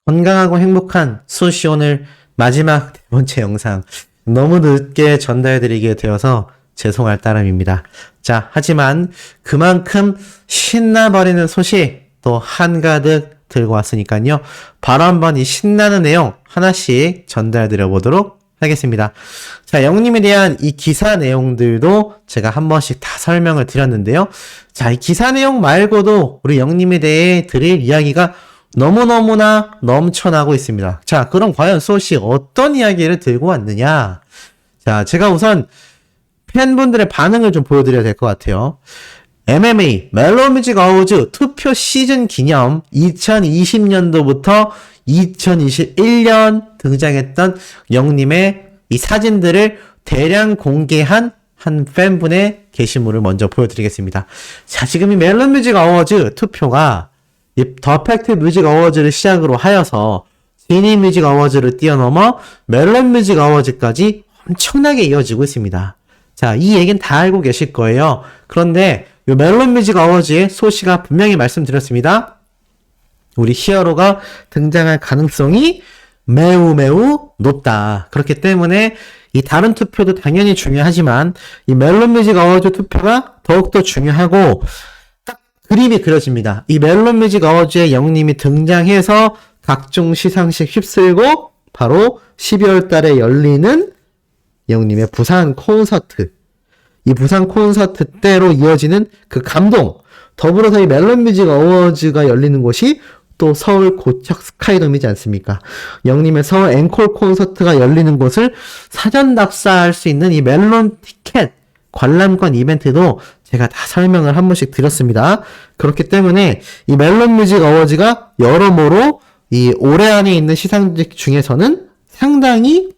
건강하고 행복한 수시 오늘 마지막 네 번째 영상 너무 늦게 전달해드리게 되어서 죄송할 따름입니다. 자, 하지만 그만큼 신나버리는 소식 또 한가득 들고 왔으니까요. 바로 한번 이 신나는 내용 하나씩 전달드려 보도록 하겠습니다. 자, 영님에 대한 이 기사 내용들도 제가 한 번씩 다 설명을 드렸는데요. 자, 이 기사 내용 말고도 우리 영님에 대해 드릴 이야기가 너무너무나 넘쳐나고 있습니다. 자, 그럼 과연 소시 어떤 이야기를 들고 왔느냐? 자, 제가 우선 팬분들의 반응을 좀 보여드려야 될 것 같아요. MMA 멜로뮤직 어워즈 투표 시즌 기념 2020년도부터 2021년 등장했던 영님의 이 사진들을 대량 공개한 한 팬분의 게시물을 먼저 보여드리겠습니다. 자, 지금 이 멜로뮤직 어워즈 투표가 이 더 팩트 뮤직 어워즈를 시작으로 하여서 지니 뮤직 어워즈를 뛰어넘어 멜론 뮤직 어워즈까지 엄청나게 이어지고 있습니다. 자, 이 얘기는 다 알고 계실 거예요. 그런데 이 멜론 뮤직 어워즈의 소시가 분명히 말씀드렸습니다. 우리 히어로가 등장할 가능성이 매우 매우 높다. 그렇기 때문에 이 다른 투표도 당연히 중요하지만 이 멜론 뮤직 어워즈 투표가 더욱더 중요하고 그림이 그려집니다. 이 멜론 뮤직 어워즈에 영님이 등장해서 각종 시상식 휩쓸고 바로 12월 달에 열리는 영님의 부산 콘서트. 이 부산 콘서트 때로 이어지는 그 감동. 더불어서 이 멜론 뮤직 어워즈가 열리는 곳이 또 서울 고척 스카이돔이지 않습니까? 영님의 서울 앵콜 콘서트가 열리는 곳을 사전 답사할 수 있는 이 멜론 티켓 관람권 이벤트도 제가 다 설명을 한 번씩 드렸습니다. 그렇기 때문에 이 멜론 뮤직 어워즈가 여러모로 이 올해 안에 있는 시상식 중에서는 상당히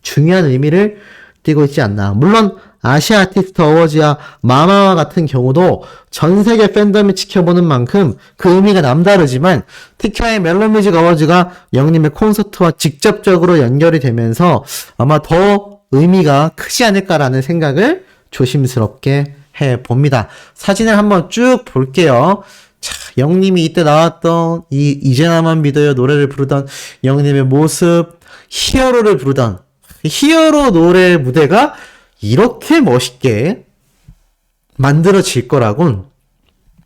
중요한 의미를 띠고 있지 않나. 물론 아시아 아티스트 어워즈와 마마와 같은 경우도 전 세계 팬덤이 지켜보는 만큼 그 의미가 남다르지만 특히 멜론 뮤직 어워즈가 영님의 콘서트와 직접적으로 연결이 되면서 아마 더 의미가 크지 않을까라는 생각을 조심스럽게 해봅니다. 사진을 한번 쭉 볼게요. 자, 영님이 이때 나왔던 이 이제 나만 믿어요 노래를 부르던 영님의 모습, 히어로를 부르던 히어로 노래 무대가 이렇게 멋있게 만들어질 거라곤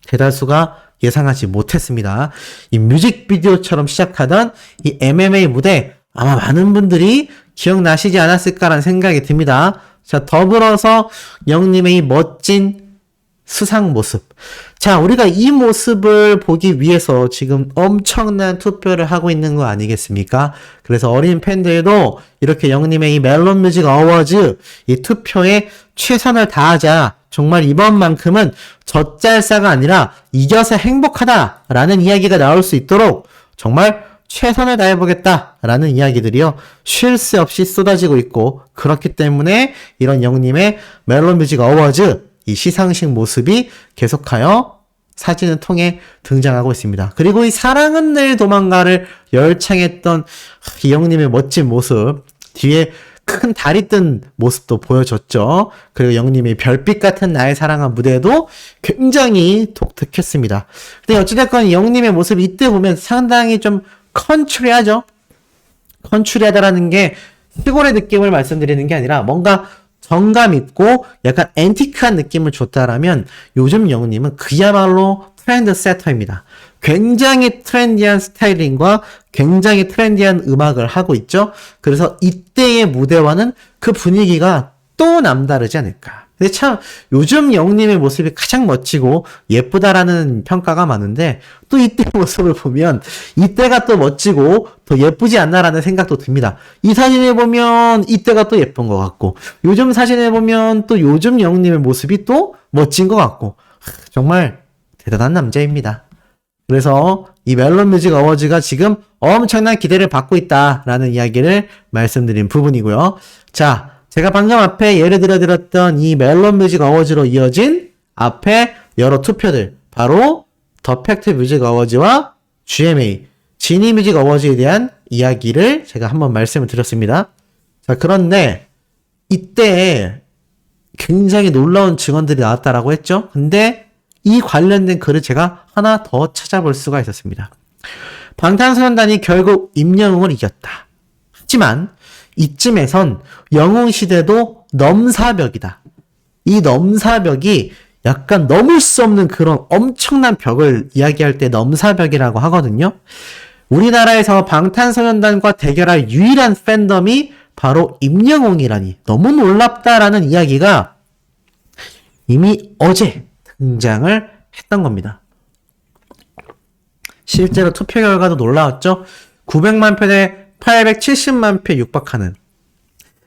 대다수가 예상하지 못했습니다. 이 뮤직비디오처럼 시작하던 이 MMA 무대 아마 많은 분들이 기억나시지 않았을까라는 생각이 듭니다. 자, 더불어서 영님의 이 멋진 수상 모습. 자, 우리가 이 모습을 보기 위해서 지금 엄청난 투표를 하고 있는 거 아니겠습니까? 그래서 어린 팬들도 이렇게 영님의 이 멜론 뮤직 어워즈 이 투표에 최선을 다하자. 정말 이번만큼은 젖잘싸가 아니라 이겨서 행복하다라는 이야기가 나올 수 있도록 정말 최선을 다해보겠다라는 이야기들이요. 쉴 새 없이 쏟아지고 있고 그렇기 때문에 이런 영님의 멜론 뮤직 어워즈 이 시상식 모습이 계속하여 사진을 통해 등장하고 있습니다. 그리고 이 사랑은 내일 도망가를 열창했던 이 영님의 멋진 모습 뒤에 큰 달이 뜬 모습도 보여줬죠. 그리고 영님의 별빛 같은 나의 사랑한 무대도 굉장히 독특했습니다. 근데 어찌됐건 영님의 모습 이때 보면 상당히 좀 컨츄리하죠. 컨츄리하다라는 게 시골의 느낌을 말씀드리는 게 아니라 뭔가 정감 있고 약간 앤티크한 느낌을 줬다라면 요즘 영님은 그야말로 트렌드 세터입니다. 굉장히 트렌디한 스타일링과 굉장히 트렌디한 음악을 하고 있죠. 그래서 이때의 무대와는 그 분위기가 또 남다르지 않을까. 근데 참 요즘 영님의 모습이 가장 멋지고 예쁘다라는 평가가 많은데 또 이때 모습을 보면 이때가 또 멋지고 더 예쁘지 않나라는 생각도 듭니다. 이 사진을 보면 이때가 또 예쁜 것 같고 요즘 사진을 보면 또 요즘 영님의 모습이 또 멋진 것 같고 정말 대단한 남자입니다. 그래서 이 멜론 뮤직 어워즈가 지금 엄청난 기대를 받고 있다라는 이야기를 말씀드린 부분이고요. 자, 제가 방금 앞에 예를 들어 드렸던 이 멜론 뮤직 어워즈로 이어진 앞에 여러 투표들 바로 더 팩트 뮤직 어워즈와 GMA 지니 뮤직 어워즈에 대한 이야기를 제가 한번 말씀을 드렸습니다. 자, 그런데 이때 굉장히 놀라운 증언들이 나왔다라고 했죠. 근데 이 관련된 글을 제가 하나 더 찾아볼 수가 있었습니다. 방탄소년단이 결국 임영웅을 이겼다. 하지만 이쯤에선 영웅시대도 넘사벽이다. 이 넘사벽이 약간 넘을 수 없는 그런 엄청난 벽을 이야기할 때 넘사벽이라고 하거든요. 우리나라에서 방탄소년단과 대결할 유일한 팬덤이 바로 임영웅이라니 너무 놀랍다라는 이야기가 이미 어제 등장을 했던 겁니다. 실제로 투표 결과도 놀라웠죠. 900만 표대 870만 표 육박하는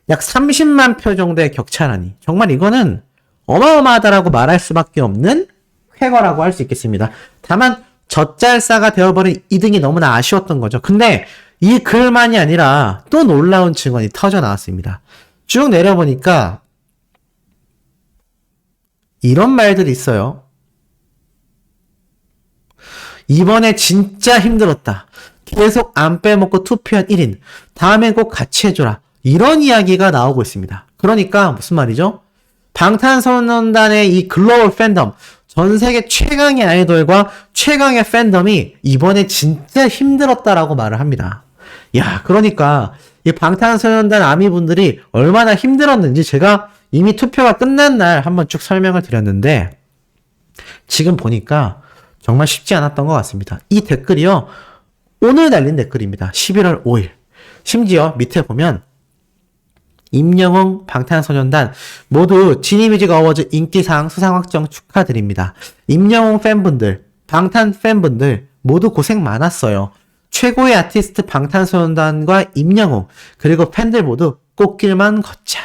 약 30만 표 정도의 격차라니 정말 이거는 어마어마하다라고 말할 수밖에 없는 쾌거라고 할 수 있겠습니다. 다만 젖잘싸가 되어버린 2등이 너무나 아쉬웠던 거죠. 근데 이 글만이 아니라 또 놀라운 증언이 터져 나왔습니다. 쭉 내려보니까 이런 말들이 있어요. 이번에 진짜 힘들었다. 계속 안 빼먹고 투표한 1인. 다음엔 꼭 같이 해줘라. 이런 이야기가 나오고 있습니다. 그러니까 무슨 말이죠? 방탄소년단의 이 글로벌 팬덤, 전 세계 최강의 아이돌과 최강의 팬덤이 이번에 진짜 힘들었다라고 말을 합니다. 야, 그러니까 이 방탄소년단 아미분들이 얼마나 힘들었는지 제가 이미 투표가 끝난 날 한번 쭉 설명을 드렸는데 지금 보니까 정말 쉽지 않았던 것 같습니다. 이 댓글이요. 오늘 달린 댓글입니다. 11월 5일. 심지어 밑에 보면 임영웅, 방탄소년단 모두 지니뮤직 어워즈 인기상 수상 확정 축하드립니다. 임영웅 팬분들, 방탄 팬분들 모두 고생 많았어요. 최고의 아티스트 방탄소년단과 임영웅 그리고 팬들 모두 꽃길만 걷자.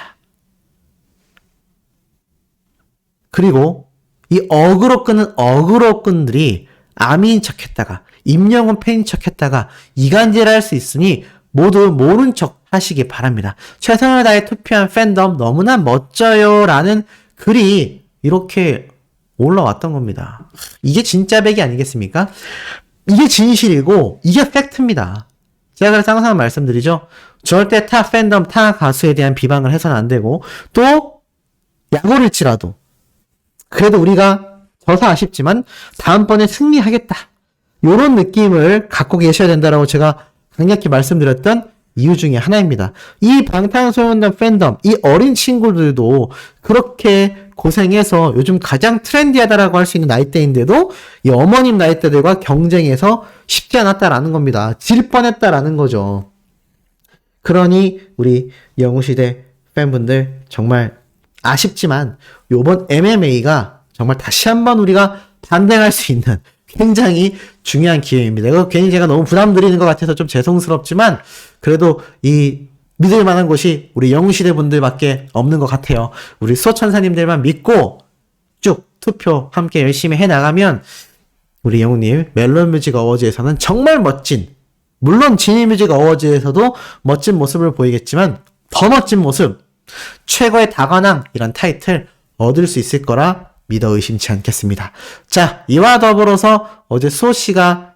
그리고 이 어그로 끄는 어그로꾼들이 아미인 척했다가 임영웅 팬인 척했다가 이간질할 수 있으니 모두 모른 척 하시기 바랍니다. 최선을 다해 투표한 팬덤 너무나 멋져요 라는 글이 이렇게 올라왔던 겁니다. 이게 진짜 백이 아니겠습니까? 이게 진실이고 이게 팩트입니다. 제가 그래서 항상 말씀드리죠. 절대 타 팬덤, 타 가수에 대한 비방을 해서는 안 되고 또 약오를 칠라도 그래도 우리가 져서 아쉽지만 다음번에 승리하겠다. 이런 느낌을 갖고 계셔야 된다라고 제가 강력히 말씀드렸던 이유 중에 하나입니다. 이 방탄소년단 팬덤, 이 어린 친구들도 그렇게 고생해서 요즘 가장 트렌디하다라고 할 수 있는 나이대인데도 이 어머님 나이대들과 경쟁해서 쉽지 않았다라는 겁니다. 질 뻔했다라는 거죠. 그러니 우리 영웅시대 팬분들 정말 아쉽지만 요번 MMA가 정말 다시 한번 우리가 반등할 수 있는 굉장히 중요한 기회입니다. 이거 괜히 제가 너무 부담 드리는 것 같아서 좀 죄송스럽지만 그래도 이 믿을 만한 곳이 우리 영웅시대 분들밖에 없는 것 같아요. 우리 수호천사님들만 믿고 쭉 투표 함께 열심히 해나가면 우리 영웅님 멜론뮤직 어워즈에서는 정말 멋진, 물론 지니뮤직 어워즈에서도 멋진 모습을 보이겠지만 더 멋진 모습, 최고의 다관왕 이런 타이틀 얻을 수 있을 거라 믿어 의심치 않겠습니다. 자, 이와 더불어서 어제 수호씨가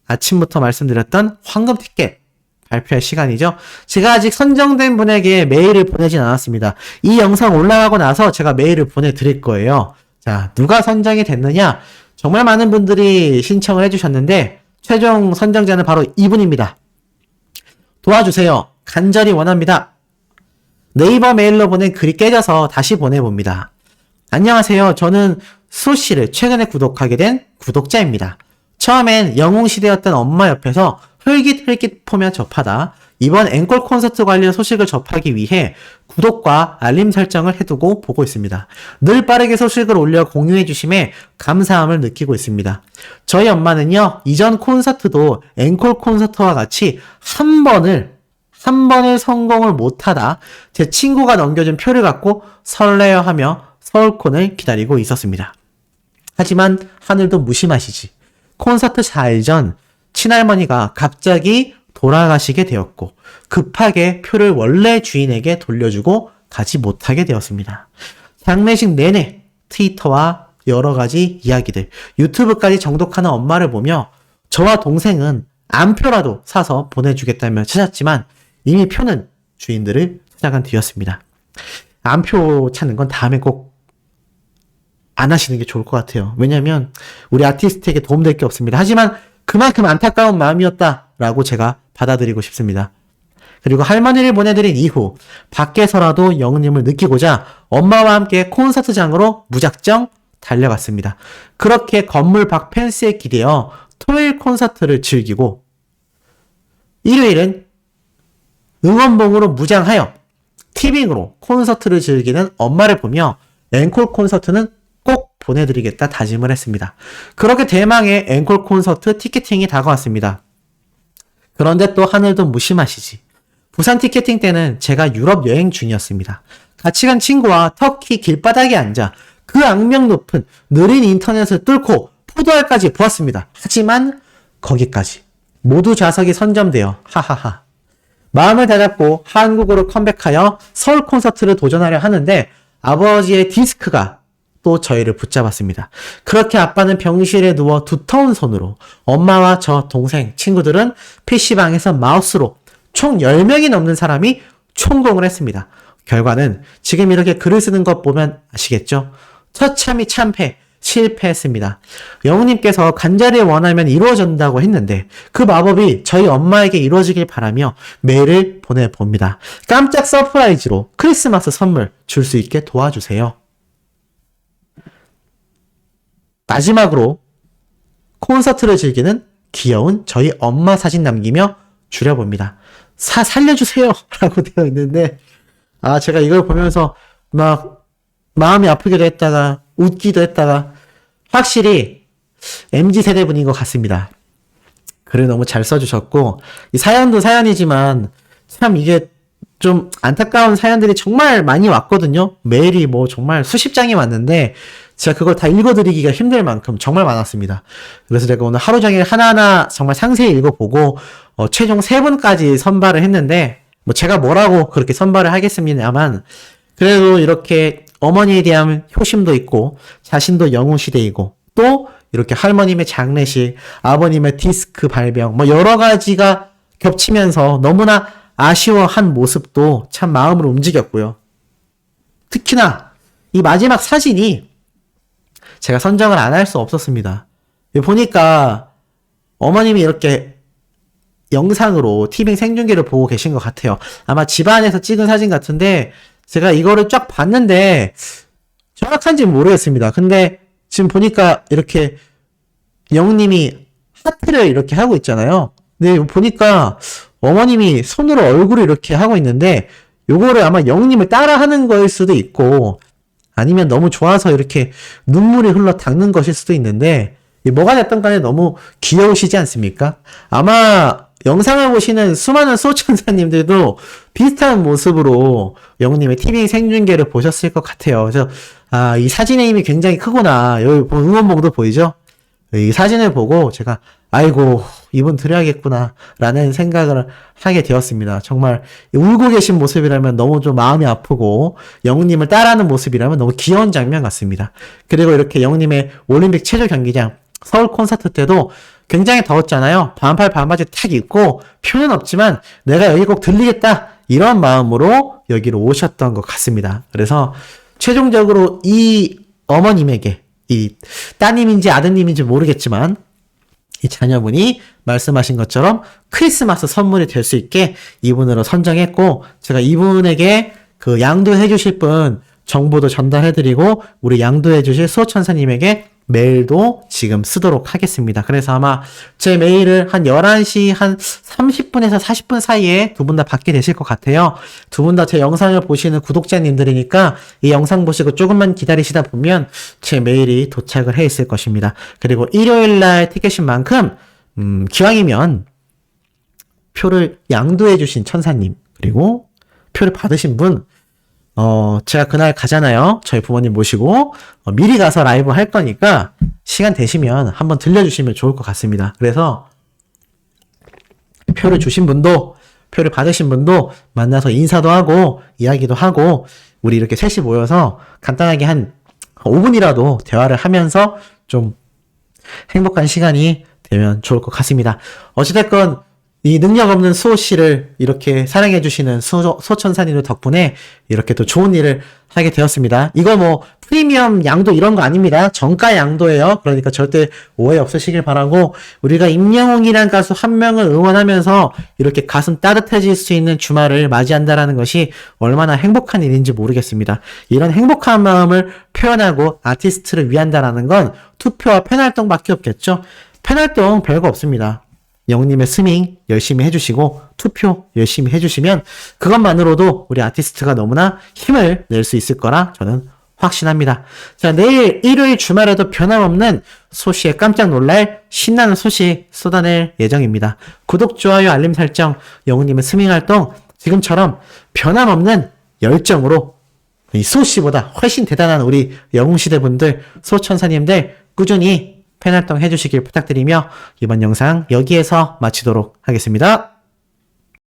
아침부터 말씀드렸던 황금 티켓 발표할 시간이죠. 제가 아직 선정된 분에게 메일을 보내진 않았습니다. 이 영상 올라가고 나서 제가 메일을 보내드릴 거예요. 자, 누가 선정이 됐느냐? 정말 많은 분들이 신청을 해주셨는데 최종 선정자는 바로 이분입니다. 도와주세요. 간절히 원합니다. 네이버 메일로 보낸 글이 깨져서 다시 보내봅니다. 안녕하세요. 저는 수호씨를 최근에 구독하게 된 구독자입니다. 처음엔 영웅시대였던 엄마 옆에서 흘깃흘깃 보며 접하다 이번 앵콜 콘서트 관련 소식을 접하기 위해 구독과 알림 설정을 해두고 보고 있습니다. 늘 빠르게 소식을 올려 공유해 주심에 감사함을 느끼고 있습니다. 저희 엄마는요, 이전 콘서트도 앵콜 콘서트와 같이 한 번을 성공을 못하다 제 친구가 넘겨준 표를 갖고 설레어하며 서울콘을 기다리고 있었습니다. 하지만 하늘도 무심하시지. 콘서트 4일 전 친할머니가 갑자기 돌아가시게 되었고 급하게 표를 원래 주인에게 돌려주고 가지 못하게 되었습니다. 장례식 내내 트위터와 여러 가지 이야기들, 유튜브까지 정독하는 엄마를 보며 저와 동생은 안표라도 사서 보내주겠다며 찾았지만 이미 표는 주인들을 찾아간 뒤였습니다. 안표 찾는 건 다음에 꼭 안 하시는 게 좋을 것 같아요. 왜냐면 우리 아티스트에게 도움될 게 없습니다. 하지만 그만큼 안타까운 마음이었다라고 제가 받아들이고 싶습니다. 그리고 할머니를 보내드린 이후 밖에서라도 영웅님을 느끼고자 엄마와 함께 콘서트장으로 무작정 달려갔습니다. 그렇게 건물 밖 펜스에 기대어 토요일 콘서트를 즐기고 일요일은 응원봉으로 무장하여 티빙으로 콘서트를 즐기는 엄마를 보며 앵콜 콘서트는 꼭 보내드리겠다 다짐을 했습니다. 그렇게 대망의 앵콜 콘서트 티켓팅이 다가왔습니다. 그런데 또 하늘도 무심하시지. 부산 티켓팅 때는 제가 유럽 여행 중이었습니다. 같이 간 친구와 터키 길바닥에 앉아 그 악명 높은 느린 인터넷을 뚫고 포도알까지 보았습니다. 하지만 거기까지. 모두 좌석이 선점되어 하하하. 마음을 다잡고 한국으로 컴백하여 서울 콘서트를 도전하려 하는데 아버지의 디스크가 또 저희를 붙잡았습니다. 그렇게 아빠는 병실에 누워 두터운 손으로 엄마와 저 동생, 친구들은 PC방에서 마우스로 총 10명이 넘는 사람이 총공을 했습니다. 결과는 지금 이렇게 글을 쓰는 것 보면 아시겠죠? 처참히 참패, 실패했습니다. 영웅님께서 간절히 원하면 이루어진다고 했는데 그 마법이 저희 엄마에게 이루어지길 바라며 메일을 보내봅니다. 깜짝 서프라이즈로 크리스마스 선물 줄 수 있게 도와주세요. 마지막으로 콘서트를 즐기는 귀여운 저희 엄마 사진 남기며 줄여봅니다. 살려주세요 라고 되어 있는데 제가 이걸 보면서 막 마음이 아프기도 했다가 웃기도 했다가 확실히 MZ세대 분인 것 같습니다. 글을 너무 잘 써주셨고 이 사연도 사연이지만 참 이게 좀 안타까운 사연들이 정말 많이 왔거든요. 메일이 뭐 정말 수십 장이 왔는데 제가 그걸 다 읽어드리기가 힘들 만큼 정말 많았습니다. 그래서 제가 오늘 하루 종일 하나하나 정말 상세히 읽어보고 최종 3분까지 선발을 했는데 뭐 제가 뭐라고 그렇게 선발을 하겠습니다만 그래도 이렇게 어머니에 대한 효심도 있고 자신도 영웅시대이고 또 이렇게 할머님의 장례식, 아버님의 디스크 발병 뭐 여러 가지가 겹치면서 너무나 아쉬워한 모습도 참 마음을 움직였고요. 특히나 이 마지막 사진이 제가 선정을 안 할 수 없었습니다. 보니까 어머님이 이렇게 영상으로 티빙 생중계를 보고 계신 것 같아요. 아마 집안에서 찍은 사진 같은데 제가 이거를 쫙 봤는데 정확한지는 모르겠습니다. 근데 지금 보니까 이렇게 영웅님이 하트를 이렇게 하고 있잖아요. 근데 보니까 어머님이 손으로 얼굴을 이렇게 하고 있는데 요거를 아마 영웅님을 따라 하는 거일 수도 있고 아니면 너무 좋아서 이렇게 눈물이 흘러 닦는 것일 수도 있는데 뭐가 됐든 간에 너무 귀여우시지 않습니까? 아마 영상을 보시는 수많은 수호천사님들도 비슷한 모습으로 영웅님의 TV 생중계를 보셨을 것 같아요. 그래서 이 사진의 힘이 굉장히 크구나. 여기 응원봉도 보이죠? 이 사진을 보고 제가 아이고 이분 드려야겠구나 라는 생각을 하게 되었습니다. 정말 울고 계신 모습이라면 너무 좀 마음이 아프고 영웅님을 따라하는 모습이라면 너무 귀여운 장면 같습니다. 그리고 이렇게 영웅님의 올림픽 체조 경기장 서울 콘서트 때도 굉장히 더웠잖아요. 반팔 반바지 탁 입고 표는 없지만 내가 여기 꼭 들리겠다 이런 마음으로 여기로 오셨던 것 같습니다. 그래서 최종적으로 이 어머님에게 이 따님인지 아드님인지 모르겠지만 이 자녀분이 말씀하신 것처럼 크리스마스 선물이 될 수 있게 이분으로 선정했고 제가 이분에게 그 양도해 주실 분 정보도 전달해드리고 우리 양도해 주실 수호천사님에게 메일도 지금 쓰도록 하겠습니다. 그래서 아마 제 메일을 한 11시 한 30분에서 40분 사이에 두 분 다 받게 되실 것 같아요. 두 분 다 제 영상을 보시는 구독자님들이니까 이 영상 보시고 조금만 기다리시다 보면 제 메일이 도착을 해 있을 것입니다. 그리고 일요일날 티켓인 만큼 기왕이면 표를 양도해 주신 천사님 그리고 표를 받으신 분 제가 그날 가잖아요. 저희 부모님 모시고 미리 가서 라이브 할 거니까 시간 되시면 한번 들려주시면 좋을 것 같습니다. 그래서 표를 주신 분도 표를 받으신 분도 만나서 인사도 하고 이야기도 하고 우리 이렇게 셋이 모여서 간단하게 한 5분이라도 대화를 하면서 좀 행복한 시간이 되면 좋을 것 같습니다. 어찌됐건 이 능력 없는 수호 씨를 이렇게 사랑해주시는 소천사님들 덕분에 이렇게 또 좋은 일을 하게 되었습니다. 이거 뭐 프리미엄 양도 이런 거 아닙니다. 정가 양도예요. 그러니까 절대 오해 없으시길 바라고, 우리가 임영웅이란 가수 한 명을 응원하면서 이렇게 가슴 따뜻해질 수 있는 주말을 맞이한다라는 것이 얼마나 행복한 일인지 모르겠습니다. 이런 행복한 마음을 표현하고 아티스트를 위한다라는 건 투표와 팬활동밖에 없겠죠. 팬활동 별거 없습니다. 영웅님의 스밍 열심히 해주시고 투표 열심히 해주시면 그것만으로도 우리 아티스트가 너무나 힘을 낼 수 있을 거라 저는 확신합니다. 자, 내일 일요일 주말에도 변함없는 소식에 깜짝 놀랄 신나는 소식 쏟아낼 예정입니다. 구독, 좋아요, 알림 설정, 영웅님의 스밍 활동 지금처럼 변함없는 열정으로 이 소씨보다 훨씬 대단한 우리 영웅시대 분들, 소천사님들 꾸준히 팬활동 해주시길 부탁드리며 이번 영상 여기에서 마치도록 하겠습니다.